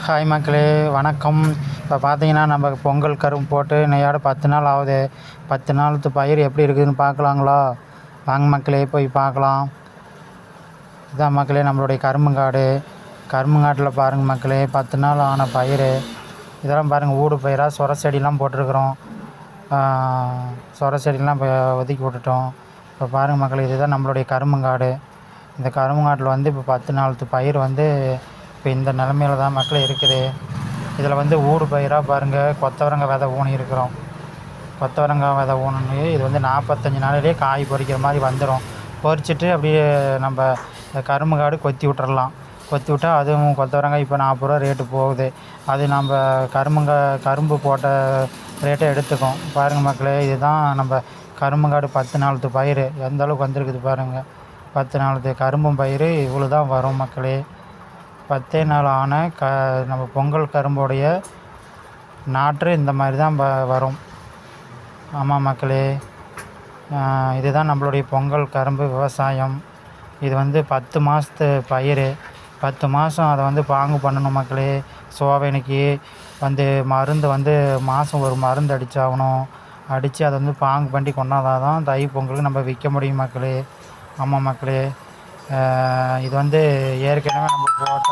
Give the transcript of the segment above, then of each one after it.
Hi மக்களே, வணக்கம். இப்போ பார்த்தீங்கன்னா நம்ம பொங்கல் கரும்பு போட்டு இன்னையோட 10 நாள் ஆகுது. 10 நாளுத்து பயிர் எப்படி இருக்குதுன்னு பார்க்கலாங்களா? வாங்க மக்களே, போய் பார்க்கலாம். இதான் மக்களே நம்மளுடைய கரும்புங்காடு. கரும்புங்காட்டில் பாருங்கள் மக்களே, 10 நாள் ஆன பயிர். இதெல்லாம் பாருங்கள், ஊடு பயிராக சொர செடிலாம் போட்டிருக்குறோம். சொர செடிலாம் இப்போ ஒதுக்கி விட்டுட்டோம். இப்போ பாருங்கள் மக்களே, இதுதான் நம்மளுடைய கரும்புங்காடு. இந்த கரும்புங்காட்டில் வந்து இப்போ 10 நாளுத்து பயிர் வந்து இப்போ இந்த நிலமையில தான் மக்களே இருக்குது. இதில் வந்து ஊடு பயிராக பாருங்கள், கொத்தவரங்காய் விதை ஊனி இருக்கிறோம். கொத்தவரங்காய் விதை ஊனி இது வந்து 45 நாளிலே காய் பறிக்கிற மாதிரி வந்துடும். பறிச்சுட்டு அப்படியே நம்ம கரும்பு காடு கொத்தி விட்டுறலாம். கொத்தி விட்டால் அதுவும் கொத்தவரங்காய் இப்போ 40 ரூபா ரேட்டு போகுது. அது நம்ம கரும்பு போட்ட ரேட்டை எடுத்துக்கும். பாருங்கள் மக்களே, இதுதான் நம்ம கரும்புங்காடு 10 நாளுத்து பயிர் எந்த அளவுக்கு வந்திருக்குது பாருங்கள். 10 நாளுத்து கரும்பும் பயிர் இவ்வளோ தான் வரும் மக்களே. 10 நாள் ஆன நம்ம பொங்கல் கரும்புடைய நாற்று இந்த மாதிரி தான் வரும். ஆமாம் மக்களே, இதுதான் நம்மளுடைய பொங்கல் கரும்பு விவசாயம். இது வந்து 10 மாதத்து பயிர். 10 மாதம் அதை வந்து பாங்கு பண்ணணும் மக்களே. சோதனைக்கு வந்து மருந்து வந்து மாதம் ஒரு மருந்து அடித்தாகணும். அடித்து அதை வந்து பாங்கு பண்ணி கொண்டாதான் தான் தை பொங்கலுக்கு நம்ம விற்க முடியும் மக்களே. ஆமாம் மக்களே, இது வந்து ஏற்கனவே நம்ம போட்ட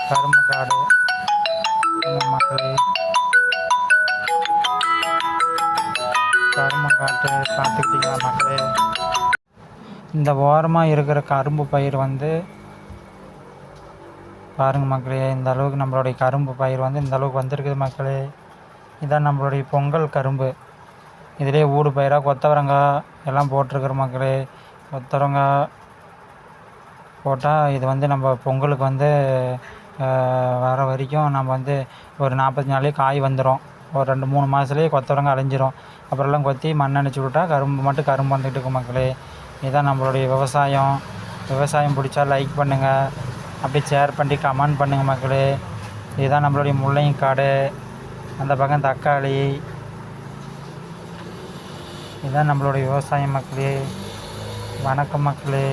கரும்பு காடு மக்களே. கரும்பு காட்டு பார்த்துக்கிட்டீங்களா மக்களே? இந்த ஓரமாக இருக்கிற கரும்பு பயிர் வந்து பாருங்கள் மக்களே, இந்த அளவுக்கு நம்மளுடைய கரும்பு பயிர் வந்து இந்த அளவுக்கு வந்திருக்குது மக்களே. இதான் நம்மளுடைய பொங்கல் கரும்பு. இதிலே ஊடு பயிராக கொத்தவரங்காய் எல்லாம் போட்டிருக்கிற மக்களே. கொத்தவரங்காய் போட்டால் இது வந்து நம்ம பொங்கலுக்கு வந்து வர வரைக்கும் நம்ம வந்து ஒரு 40 நாள்லேயே காய் வந்துடும். ஒரு 2-3 மாதத்துலேயே கொத்தவரங்காய் அழிஞ்சிரும். அப்புறம்லாம் கொத்தி மண் அணைச்சி விட்டா கரும்பு வந்துக்கிட்டு இருக்கும் மக்களே. இதுதான் நம்மளுடைய விவசாயம். விவசாயம் பிடிச்சா லைக் பண்ணுங்கள், அப்படியே ஷேர் பண்ணி கமெண்ட் பண்ணுங்கள் மக்களே. இதுதான் நம்மளுடைய முள்ளங்கிக்காடு, அந்த பக்கம் தக்காளி. இதுதான் நம்மளுடைய விவசாயம் மக்களே. வணக்கம் மக்களே.